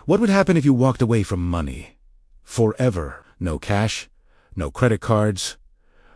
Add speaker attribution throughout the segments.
Speaker 1: What would happen if you walked away from money? Forever. No cash, no credit cards,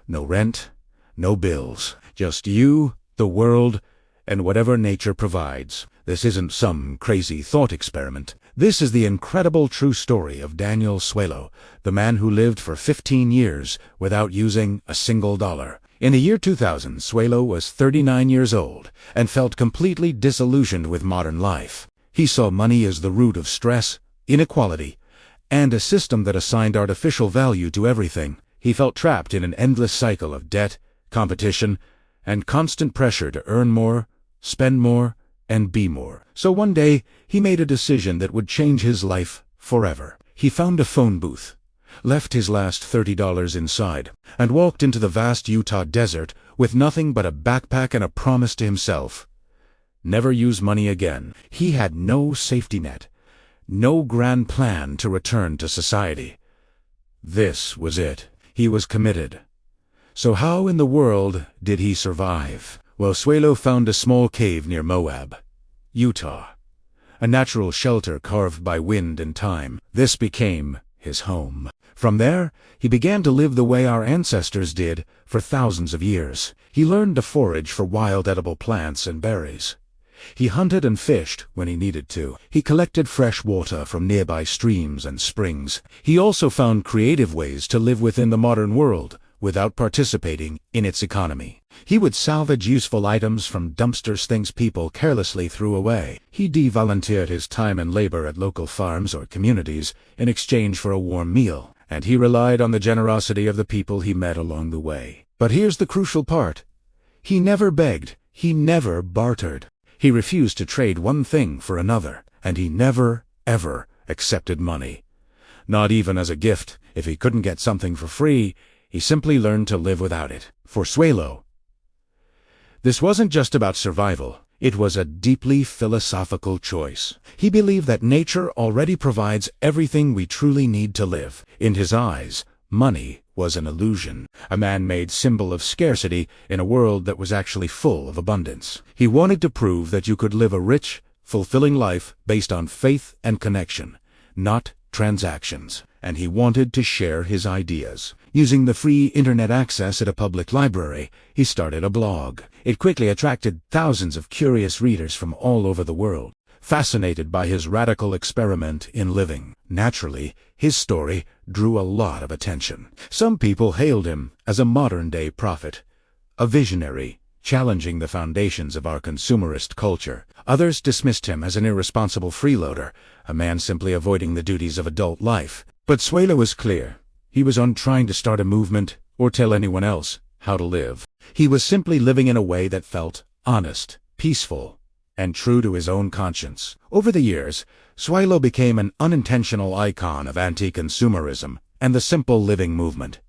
Speaker 1: no rent, no bills. Just you, the world, and whatever nature provides. This isn't some crazy thought experiment. This is the incredible true story of Daniel Suelo, the man who lived for 15 years without using a single dollar. In the year 2000, Suelo was 39 years old and felt completely disillusioned with modern life. He saw money as the root of stress, inequality, and a system that assigned artificial value to everything. He felt trapped in an endless cycle of debt, competition, and constant pressure to earn more, spend more, and be more. So one day, he made a decision that would change his life forever. He found a phone booth, left his last $30 inside, and walked into the vast Utah desert with nothing but a backpack and a promise to himself: never use money again. He had no safety net, no grand plan to return to society. This was it. He was committed. So how in the world did he survive? Well, Suelo found a small cave near Moab, Utah, a natural shelter carved by wind and time. This became his home. From there, he began to live the way our ancestors did for thousands of years. He learned to forage for wild edible plants and berries. He hunted and fished when he needed to. He collected fresh water from nearby streams and springs. He also found creative ways to live within the modern world without participating in its economy. He would salvage useful items from dumpsters, things people carelessly threw away. He volunteered his time and labor at local farms or communities in exchange for a warm meal, and he relied on the generosity of the people he met along the way. But here's the crucial part. He never begged. He never bartered. He refused to trade one thing for another, and he never, ever accepted money. Not even as a gift. If he couldn't get something for free, he simply learned to live without it. For Suelo, this wasn't just about survival. It was a deeply philosophical choice. He believed that nature already provides everything we truly need to live. In his eyes, money was an illusion, a man-made symbol of scarcity in a world that was actually full of abundance. He wanted to prove that you could live a rich, fulfilling life based on faith and connection, not transactions. And he wanted to share his ideas. Using the free internet access at a public library, he started a blog. It quickly attracted thousands of curious readers from all over the world, fascinated by his radical experiment in living. Naturally, his story drew a lot of attention. Some people hailed him as a modern-day prophet, a visionary, challenging the foundations of our consumerist culture. Others dismissed him as an irresponsible freeloader, a man simply avoiding the duties of adult life. But Suelo was clear. He wasn't trying to start a movement or tell anyone else how to live. He was simply living in a way that felt honest, peaceful, and true to his own conscience. Over the years, Suelo became an unintentional icon of anti-consumerism and the simple living movement.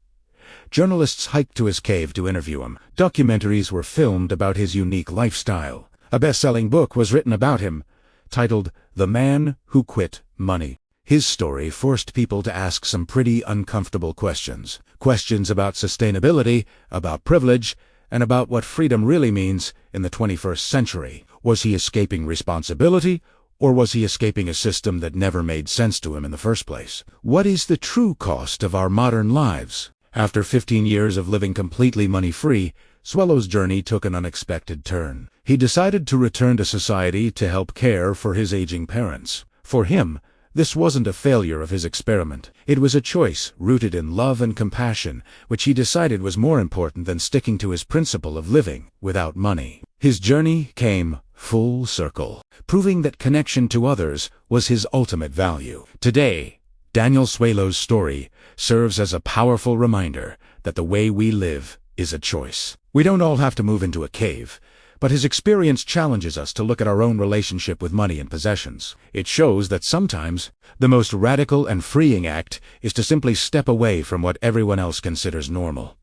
Speaker 1: Journalists hiked to his cave to interview him. Documentaries were filmed about his unique lifestyle. A best-selling book was written about him, titled The Man Who Quit Money. His story forced people to ask some pretty uncomfortable questions. Questions about sustainability, about privilege, and about what freedom really means in the 21st century. Was he escaping responsibility, or was he escaping a system that never made sense to him in the first place? What is the true cost of our modern lives? After 15 years of living completely money-free, Suelo's journey took an unexpected turn. He decided to return to society to help care for his aging parents. For him, this wasn't a failure of his experiment. It was a choice rooted in love and compassion, which he decided was more important than sticking to his principle of living without money. His journey came full circle, proving that connection to others was his ultimate value. Today, Daniel Suelo's story serves as a powerful reminder that the way we live is a choice. We don't all have to move into a cave, but his experience challenges us to look at our own relationship with money and possessions. It shows that sometimes the most radical and freeing act is to simply step away from what everyone else considers normal.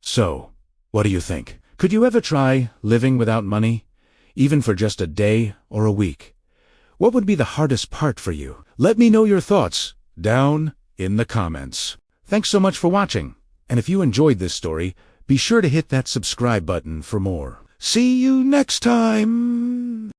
Speaker 1: So, what do you think? Could you ever try living without money, even for just a day or a week? What would be the hardest part for you? Let me know your thoughts down in the comments. Thanks so much for watching, and if you enjoyed this story, be sure to hit that subscribe button for more. See you next time!